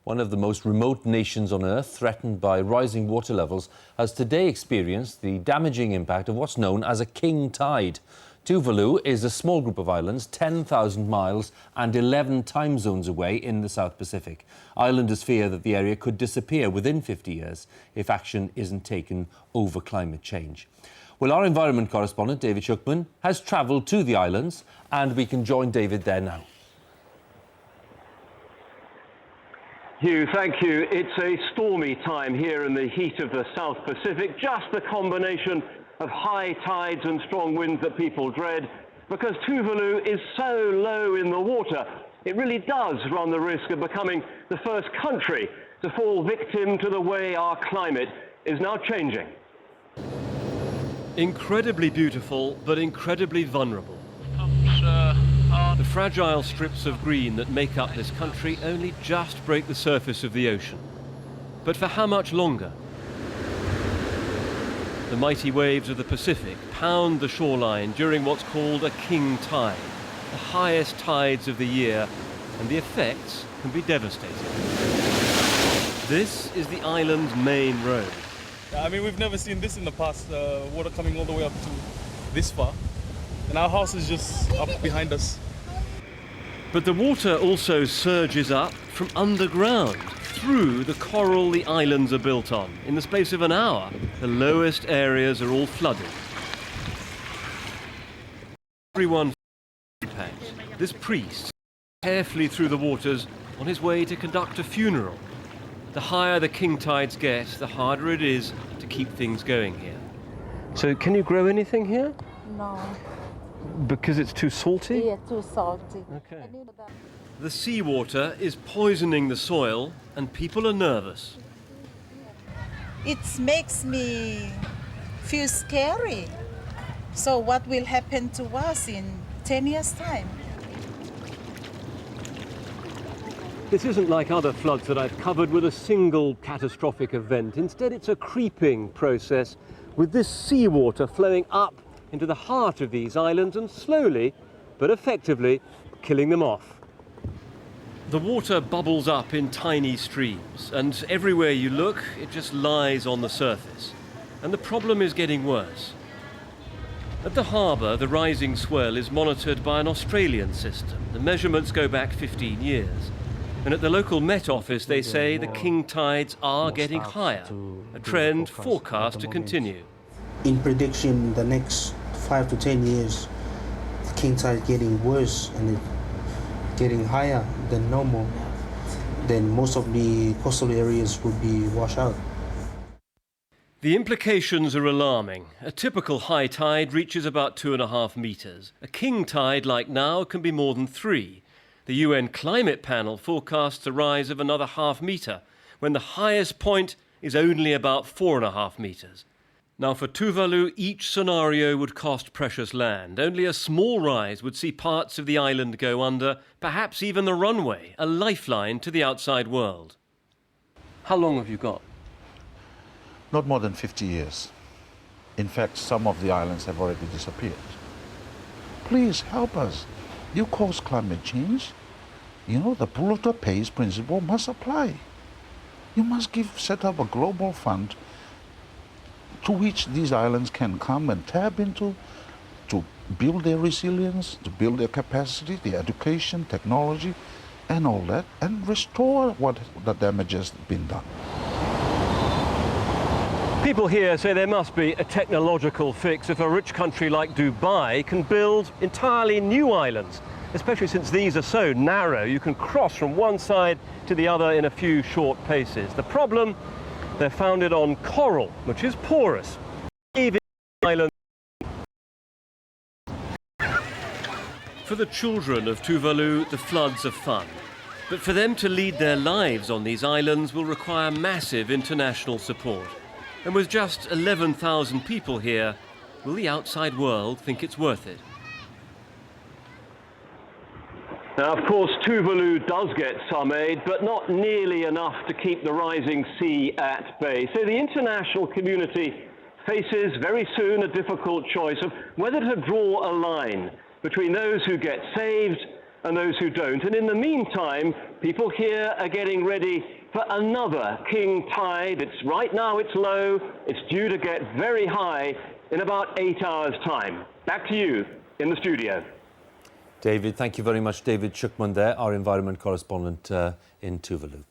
One of the most remote nations on Earth, threatened by rising water levels, has today experienced the damaging impact of what's known as a king tide. Tuvalu is a small group of islands 10,000 miles and 11 time zones away in the South Pacific. Islanders fear that the area could disappear within 50 years if action isn't taken over climate change. Well, our environment correspondent, David Shukman, has travelled to the islands, and we can join David there now. Hugh, thank you. It's a stormy time here in the heat of the South Pacific, just the combination of high tides and strong winds that people dread. Because Tuvalu is so low in the water, it really does run the risk of becoming the first country to fall victim to the way our climate is now changing. Incredibly beautiful, but incredibly vulnerable. The fragile strips of green that make up this country only just break the surface of the ocean. But for how much longer? The mighty waves of the Pacific pound the shoreline during what's called a king tide, the highest tides of the year, and the effects can be devastating. This is the island's main road. I mean, we've never seen this in the past, water coming all the way up to this far. And our house is just up behind us. But the water also surges up from underground, through the coral the islands are built on. In the space of an hour, the lowest areas are all flooded. Everyone impact. This priest carefully through the waters on his way to conduct a funeral. The higher the king tides get, the harder it is to keep things going here. So can you grow anything here? No. Because it's too salty? Yeah, too salty. Okay. The seawater is poisoning the soil and people are nervous. It makes me feel scary. So what will happen to us in 10 years' time? This isn't like other floods that I've covered with a single catastrophic event. Instead, it's a creeping process with this seawater flowing up into the heart of these islands and slowly, but effectively, killing them off. The water bubbles up in tiny streams, and everywhere you look, it just lies on the surface. And the problem is getting worse. At the harbour, the rising swell is monitored by an Australian system. The measurements go back 15 years. And at the local Met Office, they say the king tides are getting higher, a trend forecast to continue. In prediction, the next 5 to 10 years, the king tide is getting worse and getting higher than normal. Then most of the coastal areas will be washed out. The implications are alarming. A typical high tide reaches about 2.5 meters. A king tide like now can be more than 3. The UN Climate Panel forecasts a rise of another 0.5 meter, when the highest point is only about 4.5 meters. Now, for Tuvalu, each scenario would cost precious land. Only a small rise would see parts of the island go under, perhaps even the runway, a lifeline to the outside world. How long have you got? Not more than 50 years. In fact, some of the islands have already disappeared. Please help us. You cause climate change. You know, the polluter pays principle must apply. You must set up a global fund to which these islands can come and tap into to build their resilience, to build their capacity, their education, technology, and all that, and restore what the damage has been done. People here say there must be a technological fix if a rich country like Dubai can build entirely new islands, especially since these are so narrow you can cross from one side to the other in a few short paces. The problem? They're founded on coral, which is porous. For the children of Tuvalu, the floods are fun. But for them to lead their lives on these islands will require massive international support. And with just 11,000 people here, will the outside world think it's worth it? Now, of course, Tuvalu does get some aid, but not nearly enough to keep the rising sea at bay. So the international community faces very soon a difficult choice of whether to draw a line between those who get saved and those who don't. And in the meantime, People here are getting ready for another king tide. Right now it's low. It's due to get very high in about 8 hours' time. Back to you in the studio. David, thank you very much. David Shukman there, our environment correspondent in Tuvalu.